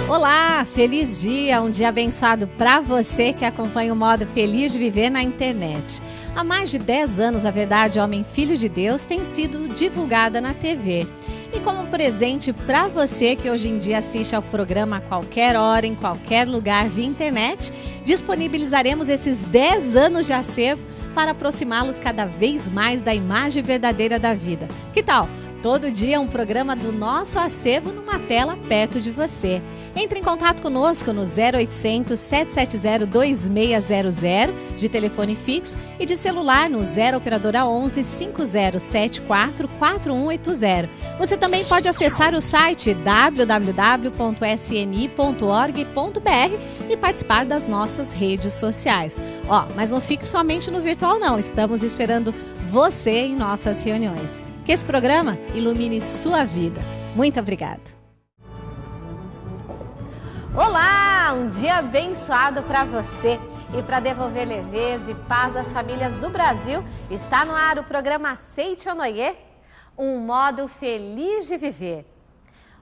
Olá, feliz dia, um dia abençoado para você que acompanha o modo Feliz de Viver na internet. Há mais de 10 anos, a Verdade Homem Filho de Deus tem sido divulgada na TV. E como presente para você que hoje em dia assiste ao programa a qualquer hora, em qualquer lugar via internet, disponibilizaremos esses 10 anos de acervo para aproximá-los cada vez mais da imagem verdadeira da vida. Que tal? Todo dia um programa do nosso acervo numa tela perto de você. Entre em contato conosco no 0800 770 2600 de telefone fixo e de celular no 0 operadora 11 5074 4180. Você também pode acessar o site www.sni.org.br e participar das nossas redes sociais. Mas não fique somente no virtual não, estamos esperando você em nossas reuniões. Que esse programa ilumine sua vida. Muito obrigada. Olá, um dia abençoado para você. E para devolver leveza e paz às famílias do Brasil, está no ar o programa Aceite Onoye, um modo feliz de viver.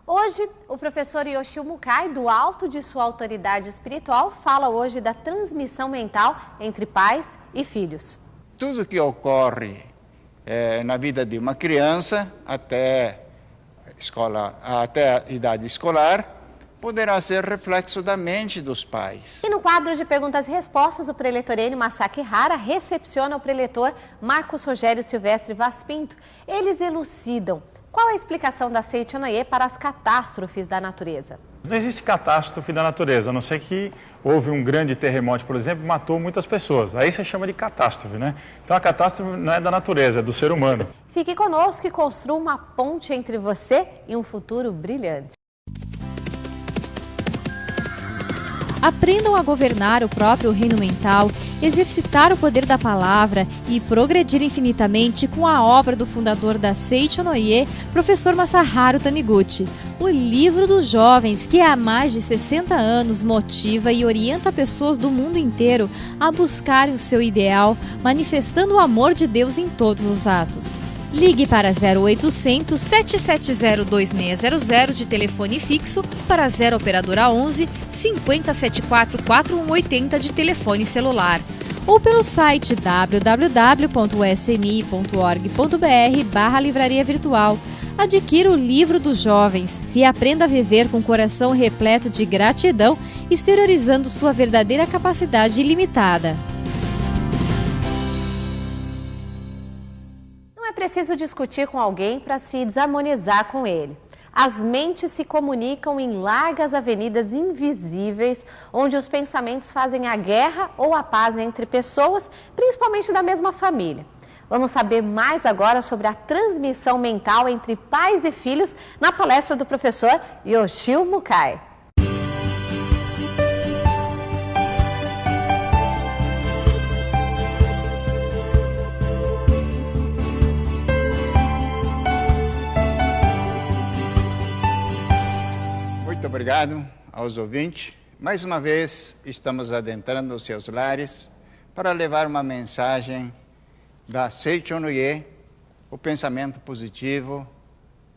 Hoje, o professor Yoshio Mukai, do alto de sua autoridade espiritual, fala hoje da transmissão mental entre pais e filhos. Tudo que ocorre na vida de uma criança até a idade escolar poderá ser reflexo da mente dos pais. E no quadro de perguntas e respostas, o preletor Enio Masaki Hara recepciona o preletor Marcos Rogério Silvestre Vaz Pinto. Eles elucidam qual é a explicação da Aceite Onoye para as catástrofes da natureza. Não existe catástrofe da natureza, a não ser que houve um grande terremoto, por exemplo, e matou muitas pessoas. Aí você chama de catástrofe, né? Então a catástrofe não é da natureza, é do ser humano. Fique conosco e construa uma ponte entre você e um futuro brilhante. Aprendam a governar o próprio reino mental, exercitar o poder da palavra e progredir infinitamente com a obra do fundador da Aceite Onoye, professor Masaharu Taniguchi. O livro dos jovens, que há mais de 60 anos motiva e orienta pessoas do mundo inteiro a buscarem o seu ideal, manifestando o amor de Deus em todos os atos. Ligue para 0800 770 2600 de telefone fixo, para 0 operadora 11 5074 4180 de telefone celular, ou pelo site www.sni.org.br/livraria virtual. Adquira o livro dos jovens e aprenda a viver com o coração repleto de gratidão, exteriorizando sua verdadeira capacidade ilimitada. Não é preciso discutir com alguém para se desarmonizar com ele. As mentes se comunicam em largas avenidas invisíveis, onde os pensamentos fazem a guerra ou a paz entre pessoas, principalmente da mesma família. Vamos saber mais agora sobre a transmissão mental entre pais e filhos na palestra do professor Yoshio Mukai. Muito obrigado aos ouvintes. Mais uma vez, estamos adentrando os seus lares para levar uma mensagem da Aceite Onoye, o pensamento positivo,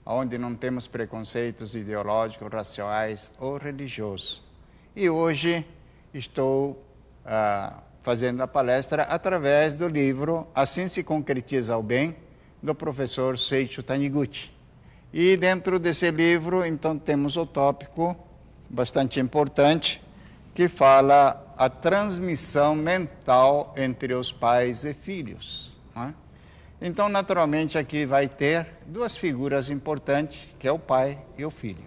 onde não temos preconceitos ideológicos, raciais ou religiosos. E hoje estou fazendo a palestra através do livro Assim se concretiza o bem, do professor Seiichi Taniguchi. E dentro desse livro, então, temos o tópico bastante importante, que fala a transmissão mental entre os pais e filhos. Então, naturalmente, aqui vai ter duas figuras importantes, que é o pai e o filho.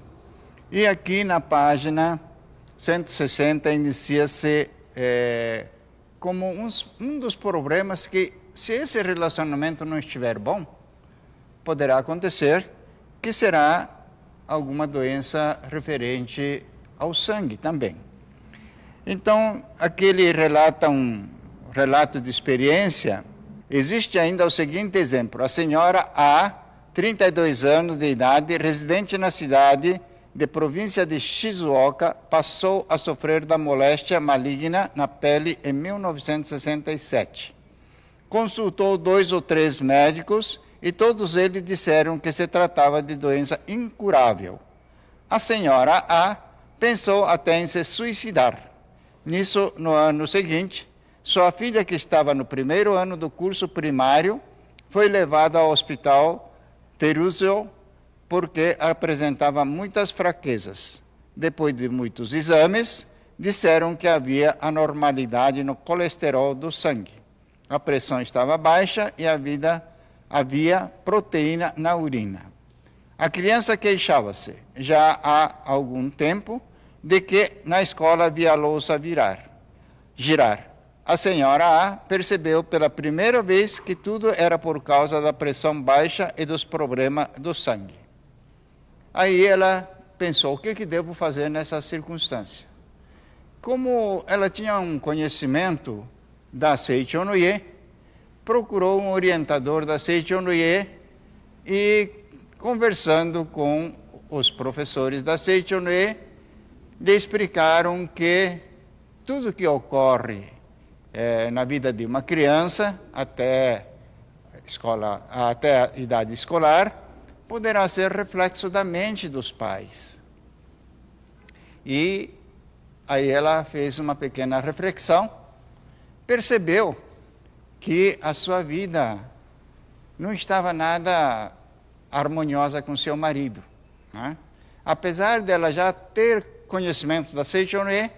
E aqui na página 160 inicia-se como um dos problemas que, se esse relacionamento não estiver bom, poderá acontecer que será alguma doença referente ao sangue também. Então, aqui ele relata um relato de experiência. Existe ainda o seguinte exemplo: a senhora A, 32 anos de idade, residente na cidade de província de Shizuoka, passou a sofrer da moléstia maligna na pele em 1967. Consultou 2 ou 3 médicos e todos eles disseram que se tratava de doença incurável. A senhora A pensou até em se suicidar. Nisso, no ano seguinte, sua filha, que estava no primeiro ano do curso primário, foi levada ao hospital Teruzel porque apresentava muitas fraquezas. Depois de muitos exames, disseram que havia anormalidade no colesterol do sangue. A pressão estava baixa e havia proteína na urina. A criança queixava-se já há algum tempo de que na escola havia a louça girar. A senhora A percebeu pela primeira vez que tudo era por causa da pressão baixa e dos problemas do sangue. Aí ela pensou, o que devo fazer nessa circunstância? Como ela tinha um conhecimento da Seichonoye, procurou um orientador da Seichonoye e, conversando com os professores da Seichonoye, lhe explicaram que tudo que ocorre na vida de uma criança até a idade escolar poderá ser reflexo da mente dos pais. E aí ela fez uma pequena reflexão, percebeu que a sua vida não estava nada harmoniosa com seu marido, né? Apesar dela já ter conhecimento da Seichonoye,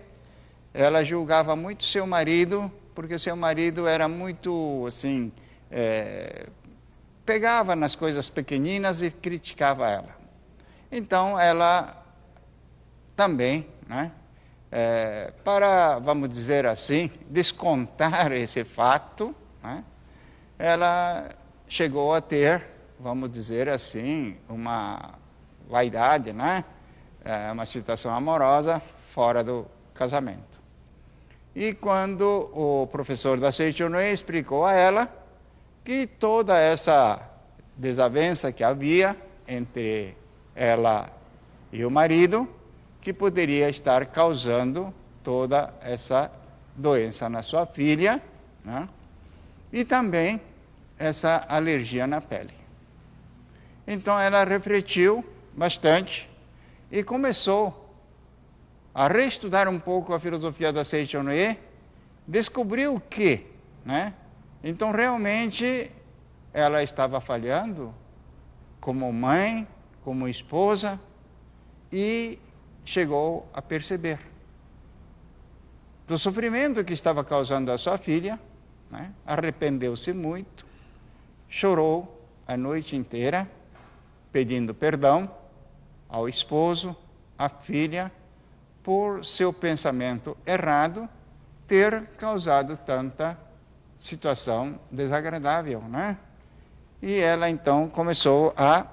ela julgava muito seu marido, porque seu marido era muito, assim, pegava nas coisas pequeninas e criticava ela. Então, ela também, né, para, vamos dizer assim, descontar esse fato, né, ela chegou a ter, vamos dizer assim, uma vaidade, né, uma situação amorosa fora do casamento. E quando o professor da Seichonoye explicou a ela que toda essa desavença que havia entre ela e o marido, que poderia estar causando toda essa doença na sua filha, né? E também essa alergia na pele. Então ela refletiu bastante e começou a reestudar um pouco a filosofia da Seichonoye, descobriu que, né? Então realmente ela estava falhando como mãe, como esposa, e chegou a perceber do sofrimento que estava causando a sua filha, né? Arrependeu-se muito, chorou a noite inteira, pedindo perdão ao esposo, à filha, por seu pensamento errado ter causado tanta situação desagradável, né? E ela então começou a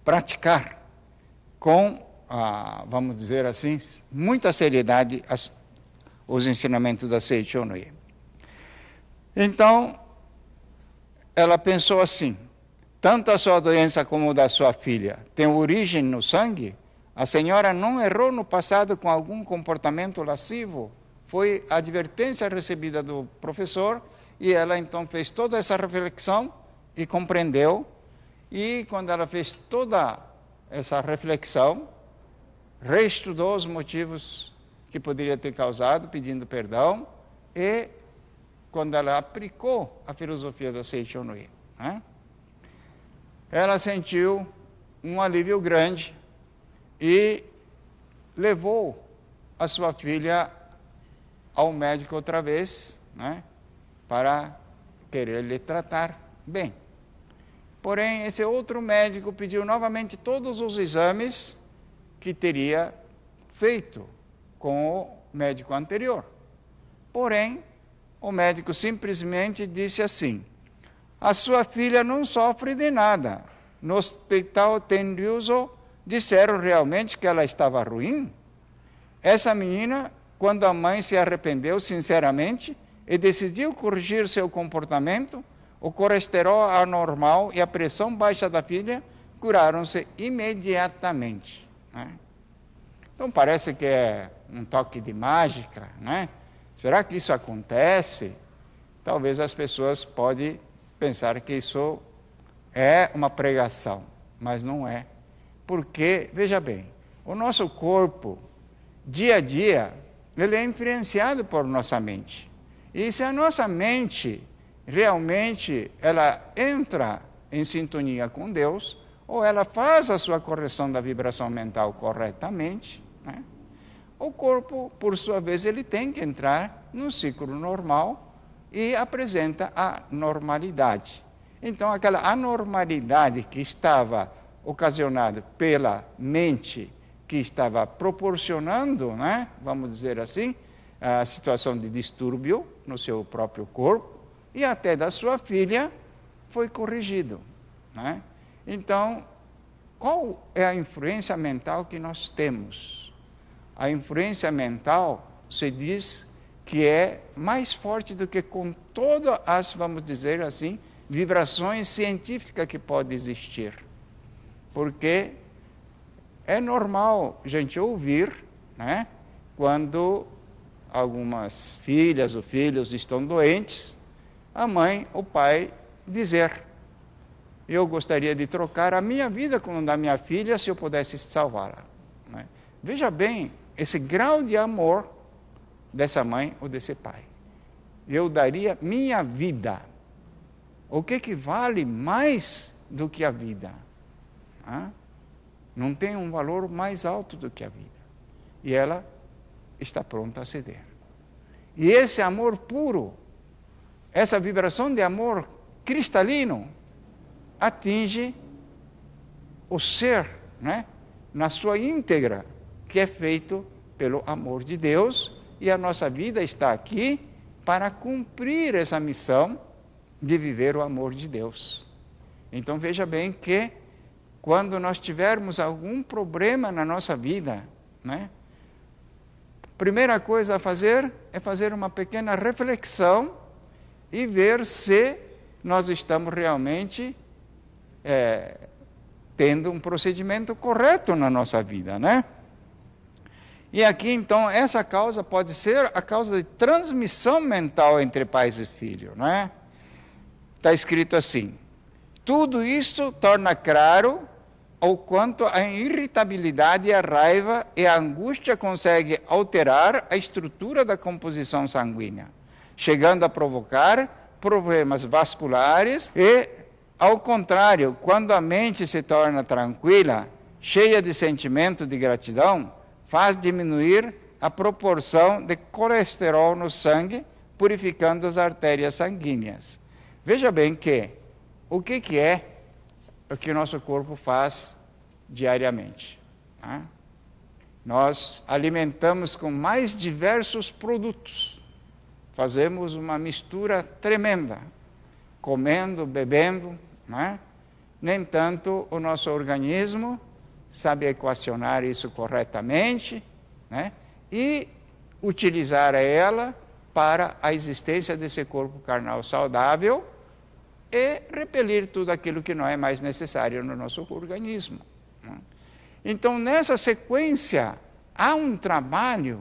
praticar com, vamos dizer assim, muita seriedade os ensinamentos da Seichonoye. Então, ela pensou assim, tanto a sua doença como a da sua filha tem origem no sangue. A senhora não errou no passado com algum comportamento lascivo. Foi a advertência recebida do professor e ela então fez toda essa reflexão e compreendeu. E quando ela fez toda essa reflexão, reestudou os motivos que poderia ter causado, pedindo perdão, e quando ela aplicou a filosofia da Seichonoye, né, ela sentiu um alívio grande e levou a sua filha ao médico outra vez, né, para querer lhe tratar bem. Porém, esse outro médico pediu novamente todos os exames que teria feito com o médico anterior. Porém, o médico simplesmente disse assim, a sua filha não sofre de nada. No hospital Teruzel disseram realmente que ela estava ruim. Essa menina, quando a mãe se arrependeu sinceramente e decidiu corrigir seu comportamento, o colesterol anormal e a pressão baixa da filha curaram-se imediatamente, né? Então parece que é um toque de mágica, né? Será que isso acontece? Talvez as pessoas podem pensar que isso é uma pregação, mas não é. Porque, veja bem, O nosso corpo, dia a dia, ele é influenciado por nossa mente. E se a nossa mente realmente ela entra em sintonia com Deus, ou ela faz a sua correção da vibração mental corretamente, né? O corpo, por sua vez, ele tem que entrar num ciclo normal e apresenta a normalidade. Então, aquela anormalidade que estava ocasionada pela mente, que estava proporcionando, né, vamos dizer assim, a situação de distúrbio no seu próprio corpo, e até da sua filha, foi corrigido, né? Então, qual é a influência mental que nós temos? A influência mental se diz que é mais forte do que com todas as, vamos dizer assim, vibrações científicas que podem existir. Porque é normal a gente ouvir, né, quando algumas filhas ou filhos estão doentes, a mãe ou pai dizer: eu gostaria de trocar a minha vida com a da minha filha se eu pudesse salvá-la. Né? Veja bem esse grau de amor dessa mãe ou desse pai. Eu daria minha vida. O que vale mais do que a vida? Não tem um valor mais alto do que a vida. E ela está pronta a ceder. E esse amor puro, essa vibração de amor cristalino, atinge o ser, né, na sua íntegra, que é feito pelo amor de Deus, e a nossa vida está aqui para cumprir essa missão de viver o amor de Deus. Então veja bem que quando nós tivermos algum problema na nossa vida, né, a primeira coisa a fazer é fazer uma pequena reflexão e ver se nós estamos realmente tendo um procedimento correto na nossa vida, né? E aqui, então, essa causa pode ser a causa de transmissão mental entre pais e filhos, não é? Está escrito assim: tudo isso torna claro o quanto a irritabilidade, a raiva e a angústia conseguem alterar a estrutura da composição sanguínea, chegando a provocar problemas vasculares e, ao contrário, quando a mente se torna tranquila, cheia de sentimento de gratidão, faz diminuir a proporção de colesterol no sangue, purificando as artérias sanguíneas. Veja bem que o que é o que o nosso corpo faz diariamente? Né? Nós alimentamos com mais diversos produtos, fazemos uma mistura tremenda, comendo, bebendo, né? No entanto, o nosso organismo sabe equacionar isso corretamente, né? E utilizar ela para a existência desse corpo carnal saudável e repelir tudo aquilo que não é mais necessário no nosso organismo. Né? Então, nessa sequência, há um trabalho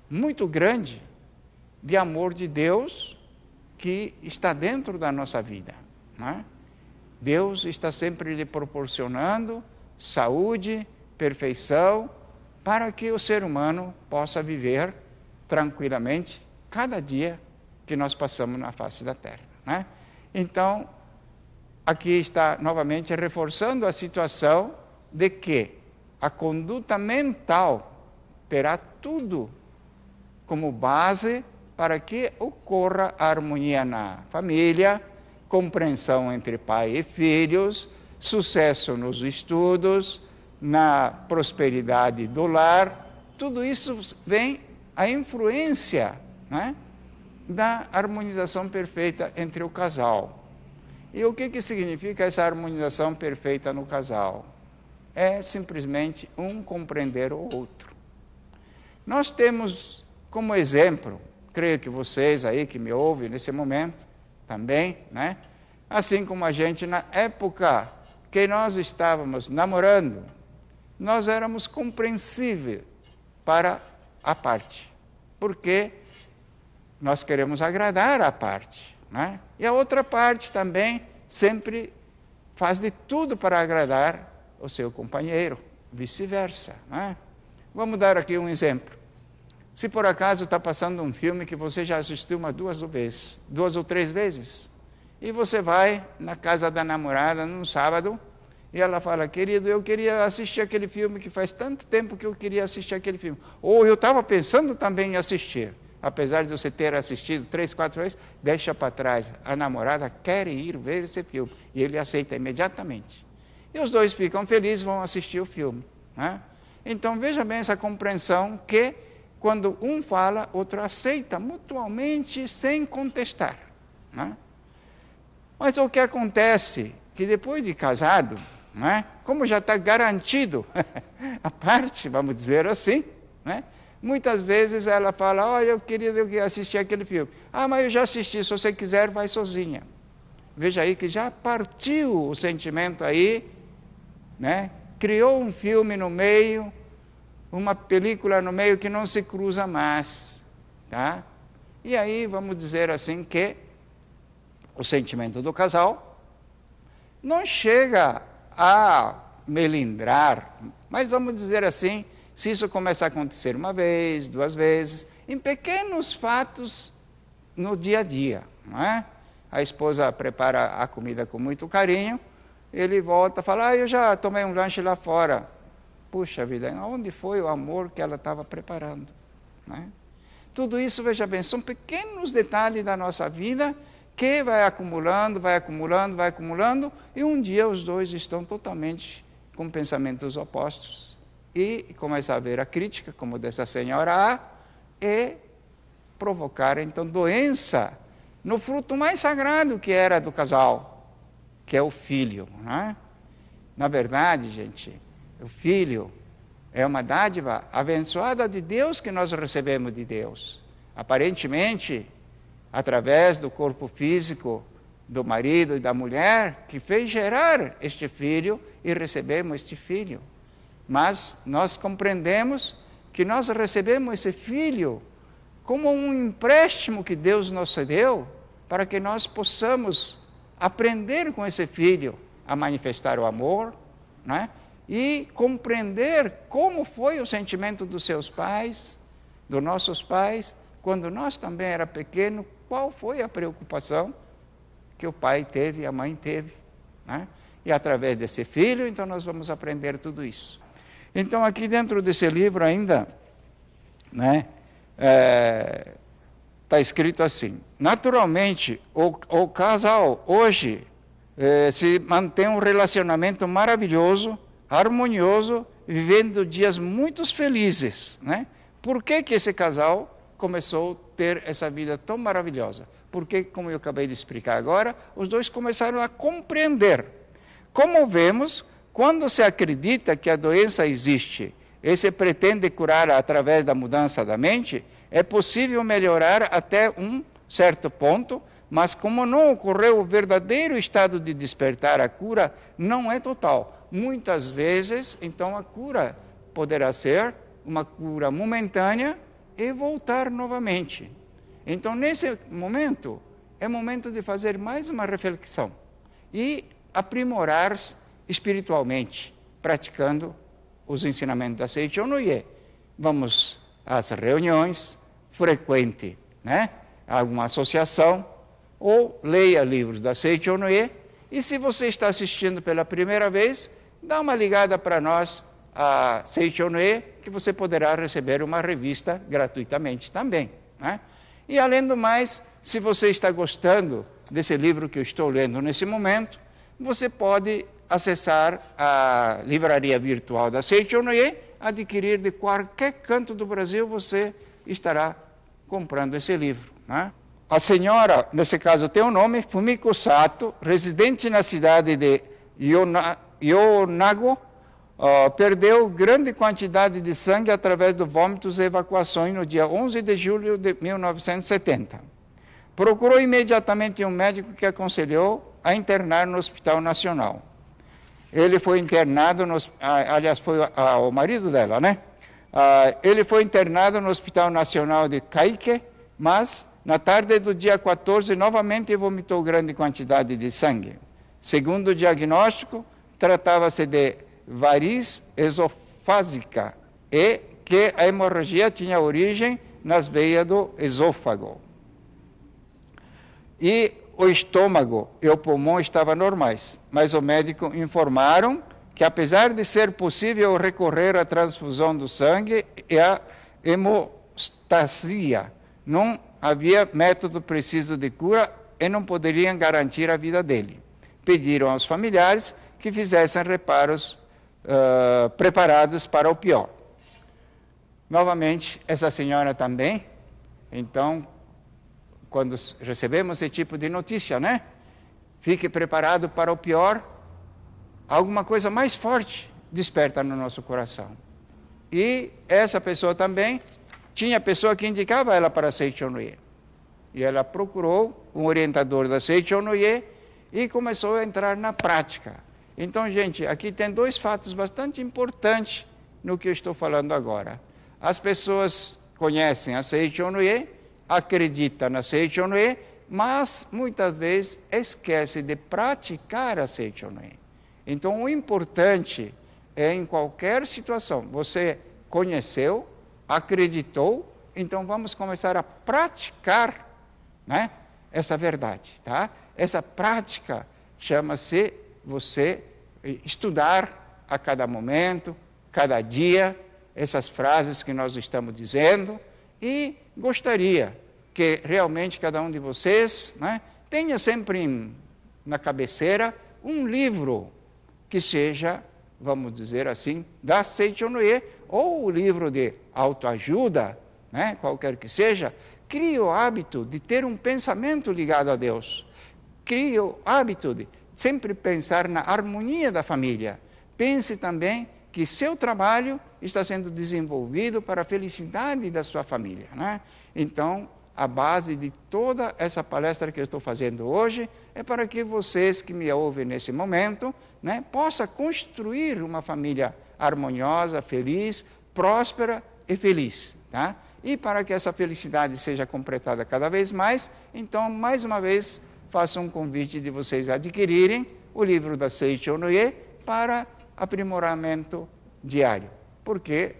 muito grande de amor de Deus que está dentro da nossa vida. Né? Deus está sempre lhe proporcionando saúde, perfeição, para que o ser humano possa viver tranquilamente cada dia que nós passamos na face da terra. Né? Então, aqui está novamente reforçando a situação de que a conduta mental terá tudo como base para que ocorra a harmonia na família, compreensão entre pai e filhos, sucesso nos estudos, na prosperidade do lar. Tudo isso vem a influência, né, da harmonização perfeita entre o casal. E o que significa essa harmonização perfeita no casal? É simplesmente um compreender o outro. Nós temos como exemplo, creio que vocês aí que me ouvem nesse momento também, né? Assim como a gente na época que nós estávamos namorando, nós éramos compreensíveis para a parte, porque nós queremos agradar a parte, né? E a outra parte também sempre faz de tudo para agradar o seu companheiro, vice-versa, né? Vamos dar aqui um exemplo. Se por acaso está passando um filme que você já assistiu duas ou três vezes, e você vai na casa da namorada num sábado, e ela fala, querido, eu queria assistir aquele filme que faz tanto tempo que eu queria assistir aquele filme. Ou eu estava pensando também em assistir. Apesar de você ter assistido 3, 4 vezes, deixa para trás. A namorada quer ir ver esse filme. E ele aceita imediatamente. E os dois ficam felizes, vão assistir o filme, né? Então, veja bem essa compreensão que, quando um fala, outro aceita mutuamente, sem contestar, né? Mas o que acontece, que depois de casado, né, como já está garantido a parte, vamos dizer assim, né, muitas vezes ela fala, olha, eu queria assistir aquele filme. Ah, mas eu já assisti, se você quiser, vai sozinha. Veja aí que já partiu o sentimento aí, né? Criou um filme no meio, uma película no meio que não se cruza mais, tá? E aí, vamos dizer assim, que o sentimento do casal não chega a melindrar, mas vamos dizer assim, se isso começa a acontecer uma vez, 2 vezes, em pequenos fatos no dia a dia, não é? A esposa prepara a comida com muito carinho, ele volta e fala, eu já tomei um lanche lá fora. Puxa vida, onde foi o amor que ela estava preparando, né? Tudo isso, veja bem, são pequenos detalhes da nossa vida que vai acumulando, e um dia os dois estão totalmente com pensamentos opostos. E começa a haver a crítica, como dessa senhora A, e provocar, então, doença no fruto mais sagrado que era do casal, que é o filho, né? Na verdade, gente, o filho é uma dádiva abençoada de Deus que nós recebemos de Deus. Aparentemente, através do corpo físico do marido e da mulher, que fez gerar este filho e recebemos este filho. Mas nós compreendemos que nós recebemos esse filho como um empréstimo que Deus nos cedeu para que nós possamos aprender com esse filho a manifestar o amor, né? E compreender como foi o sentimento dos seus pais, dos nossos pais, quando nós também era pequeno, qual foi a preocupação que o pai teve e a mãe teve, né? E através desse filho, então nós vamos aprender tudo isso. Então aqui dentro desse livro ainda, né, está escrito assim, naturalmente o casal hoje se mantém um relacionamento maravilhoso, harmonioso, vivendo dias muito felizes, né? Por que esse casal começou a ter essa vida tão maravilhosa? Porque, como eu acabei de explicar agora, os dois começaram a compreender. Como vemos, quando se acredita que a doença existe e se pretende curar através da mudança da mente, é possível melhorar até um certo ponto, mas como não ocorreu o verdadeiro estado de despertar, a cura não é total. Muitas vezes, então, a cura poderá ser uma cura momentânea e voltar novamente. Então, nesse momento, é momento de fazer mais uma reflexão e aprimorar-se espiritualmente, praticando os ensinamentos da Seicho no Ie. Vamos às reuniões, frequente, né? Alguma associação, ou leia livros da Seicho no Ie. E se você está assistindo pela primeira vez, dá uma ligada para nós, a Seicho no Ie, que você poderá receber uma revista gratuitamente também, né? E além do mais, se você está gostando desse livro que eu estou lendo nesse momento, você pode acessar a livraria virtual da Seicho no Ie, adquirir de qualquer canto do Brasil, você estará comprando esse livro, né? A senhora, nesse caso tem o nome, Fumiko Sato, residente na cidade de Yonago, perdeu grande quantidade de sangue através de vômitos e evacuações no dia 11 de julho de 1970. Procurou imediatamente um médico que aconselhou a internar no Hospital Nacional. Ele foi internado, aliás, foi o marido dela, né? Ele foi internado no Hospital Nacional de Kaike, mas na tarde do dia 14, novamente vomitou grande quantidade de sangue. Segundo o diagnóstico, tratava-se de variz esofágica e que a hemorragia tinha origem nas veias do esôfago. E o estômago e o pulmão estavam normais, mas o médico informaram que apesar de ser possível recorrer à transfusão do sangue e à hemostasia, não havia método preciso de cura e não poderiam garantir a vida dele. Pediram aos familiares que fizessem reparos preparados para o pior. Novamente, essa senhora também, então, quando recebemos esse tipo de notícia, né? Fique preparado para o pior, alguma coisa mais forte desperta no nosso coração. E essa pessoa também, tinha pessoa que indicava ela para Seichonoye. E ela procurou um orientador da Seichonoye e começou a entrar na prática. Então, gente, aqui tem dois fatos bastante importantes no que eu estou falando agora. As pessoas conhecem a Seichonoye, acreditam na Seichonoye, mas muitas vezes esquecem de praticar a Seichonoye. Então, o importante é, em qualquer situação, você conheceu, acreditou, então vamos começar a praticar, né, essa verdade, tá? Essa prática chama-se você estudar a cada momento, cada dia, essas frases que nós estamos dizendo, e gostaria que realmente cada um de vocês, né, tenha sempre na cabeceira um livro que seja, vamos dizer assim, da Seichonoye, ou o livro de autoajuda, né, qualquer que seja. Crie o hábito de ter um pensamento ligado a Deus. Crie o hábito de sempre pensar na harmonia da família. Pense também que seu trabalho está sendo desenvolvido para a felicidade da sua família, né? Então, a base de toda essa palestra que eu estou fazendo hoje é para que vocês que me ouvem nesse momento, né, possam construir uma família harmoniosa, feliz, próspera e feliz, tá? E para que essa felicidade seja completada cada vez mais, então, mais uma vez, faço um convite de vocês adquirirem o livro da Seichonoye para aprimoramento diário, porque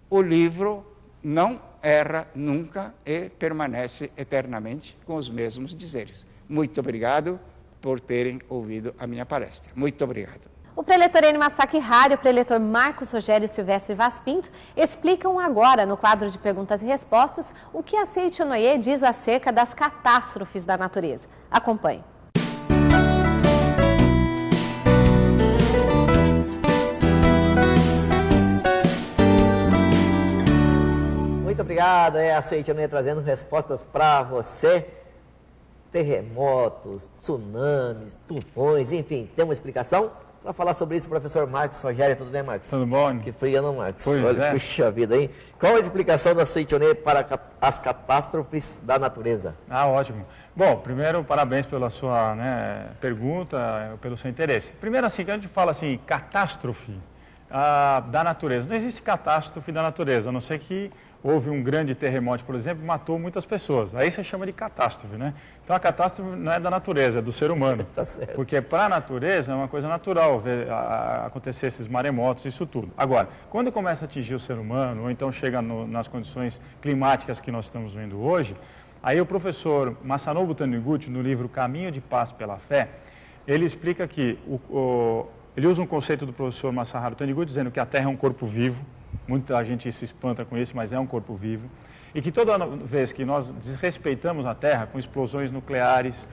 o livro não erra nunca e permanece eternamente com os mesmos dizeres. Muito obrigado por terem ouvido a minha palestra. Muito obrigado. O preletor Eni Masaki Hari e o preletor Marcos Rogério Silvestre Vaz Pinto explicam agora, no quadro de perguntas e respostas, o que a Seichonoye diz acerca das catástrofes da natureza. Acompanhe. Muito obrigado, a Seichonoye trazendo respostas para você. Terremotos, tsunamis, tufões, enfim, tem uma explicação? Para falar sobre isso, o professor Marcos Rogério, tudo bem, Marcos? Tudo bom? Que fria, não, Marcos? Pois olha, é. Puxa vida, hein? Qual a explicação da Seichonoye para as catástrofes da natureza? Ah, ótimo. Bom, primeiro, parabéns pela sua, pergunta, pelo seu interesse. Primeiro, assim, que a gente fala assim, catástrofe da natureza. Não existe catástrofe da natureza, a não ser que houve um grande terremoto, por exemplo, matou muitas pessoas. Aí você chama de catástrofe, né? Então a catástrofe não é da natureza, é do ser humano. Tá certo. Porque para a natureza é uma coisa natural ver acontecer esses maremotos, isso tudo. Agora, quando começa a atingir o ser humano, ou então chega nas condições climáticas que nós estamos vendo hoje, aí o professor Masanobu Taniguchi, no livro Caminho de Paz pela Fé, ele explica que, ele usa um conceito do professor Masaharu Taniguchi, dizendo que a Terra é um corpo vivo. Muita gente se espanta com isso, mas é um corpo vivo. E que toda vez que nós desrespeitamos a Terra com explosões nucleares,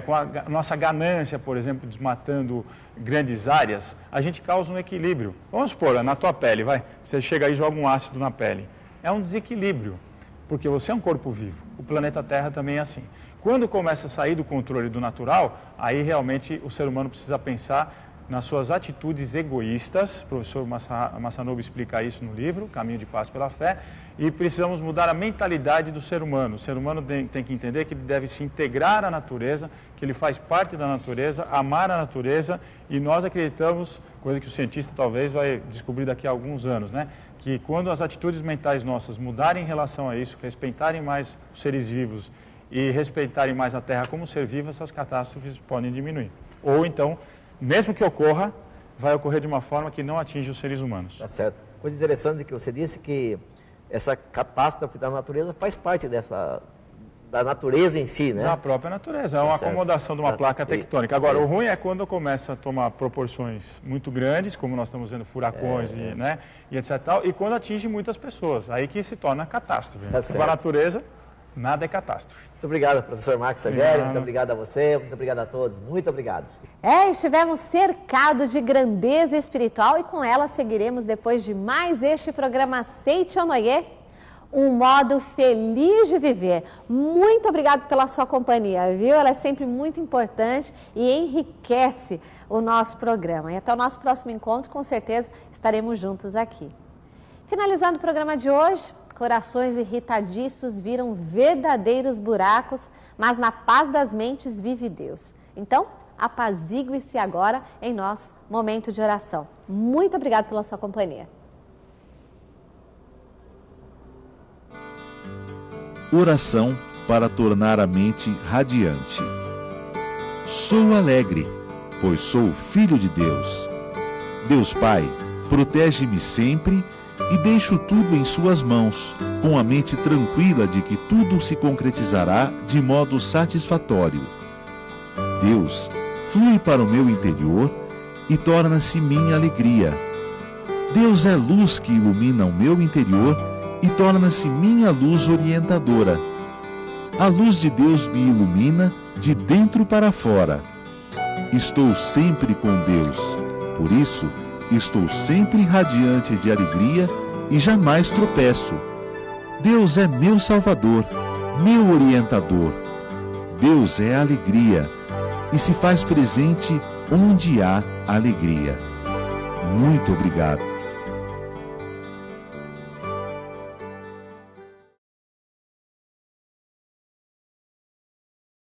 com a nossa ganância, por exemplo, desmatando grandes áreas, a gente causa um equilíbrio. Vamos supor, na tua pele, você chega aí e joga um ácido na pele. É um desequilíbrio, porque você é um corpo vivo. O planeta Terra também é assim. Quando começa a sair do controle do natural, aí realmente o ser humano precisa pensar nas suas atitudes egoístas. O professor Masanobu explica isso no livro, Caminho de Paz pela Fé, e precisamos mudar a mentalidade do ser humano. O ser humano tem que entender que ele deve se integrar à natureza, que ele faz parte da natureza, amar a natureza, e nós acreditamos, coisa que o cientista talvez vai descobrir daqui a alguns anos, né? Que quando as atitudes mentais nossas mudarem em relação a isso, respeitarem mais os seres vivos e respeitarem mais a Terra como ser vivo, essas catástrofes podem diminuir. Ou então, mesmo que ocorra, vai ocorrer de uma forma que não atinge os seres humanos. Tá certo. Coisa interessante que você disse que essa catástrofe da natureza faz parte da natureza em si, né? Da própria natureza, é uma acomodação de uma placa tectônica. Agora, o ruim é quando começa a tomar proporções muito grandes, como nós estamos vendo furacões e etc. E quando atinge muitas pessoas, aí que se torna catástrofe. Para a natureza, nada é catástrofe. Muito obrigado, professor Marcos Rogério, muito obrigado a você, muito obrigado a todos, muito obrigado. Estivemos cercados de grandeza espiritual e com ela seguiremos depois de mais este programa Seichonoye, um modo feliz de viver. Muito obrigado pela sua companhia, viu? Ela é sempre muito importante e enriquece o nosso programa. E até o nosso próximo encontro, com certeza estaremos juntos aqui. Finalizando o programa de hoje, corações irritadiços viram verdadeiros buracos, mas na paz das mentes vive Deus. Então, apazigue-se agora em nosso momento de oração. Muito obrigado pela sua companhia. Oração para tornar a mente radiante. Sou alegre, pois sou filho de Deus. Deus Pai, protege-me sempre e deixo tudo em suas mãos, com a mente tranquila de que tudo se concretizará de modo satisfatório. Deus flui para o meu interior e torna-se minha alegria. Deus é luz que ilumina o meu interior e torna-se minha luz orientadora. A luz de Deus me ilumina de dentro para fora. Estou sempre com Deus, por isso estou sempre radiante de alegria e jamais tropeço. Deus é meu Salvador, meu orientador. Deus é alegria e se faz presente onde há alegria. Muito obrigado.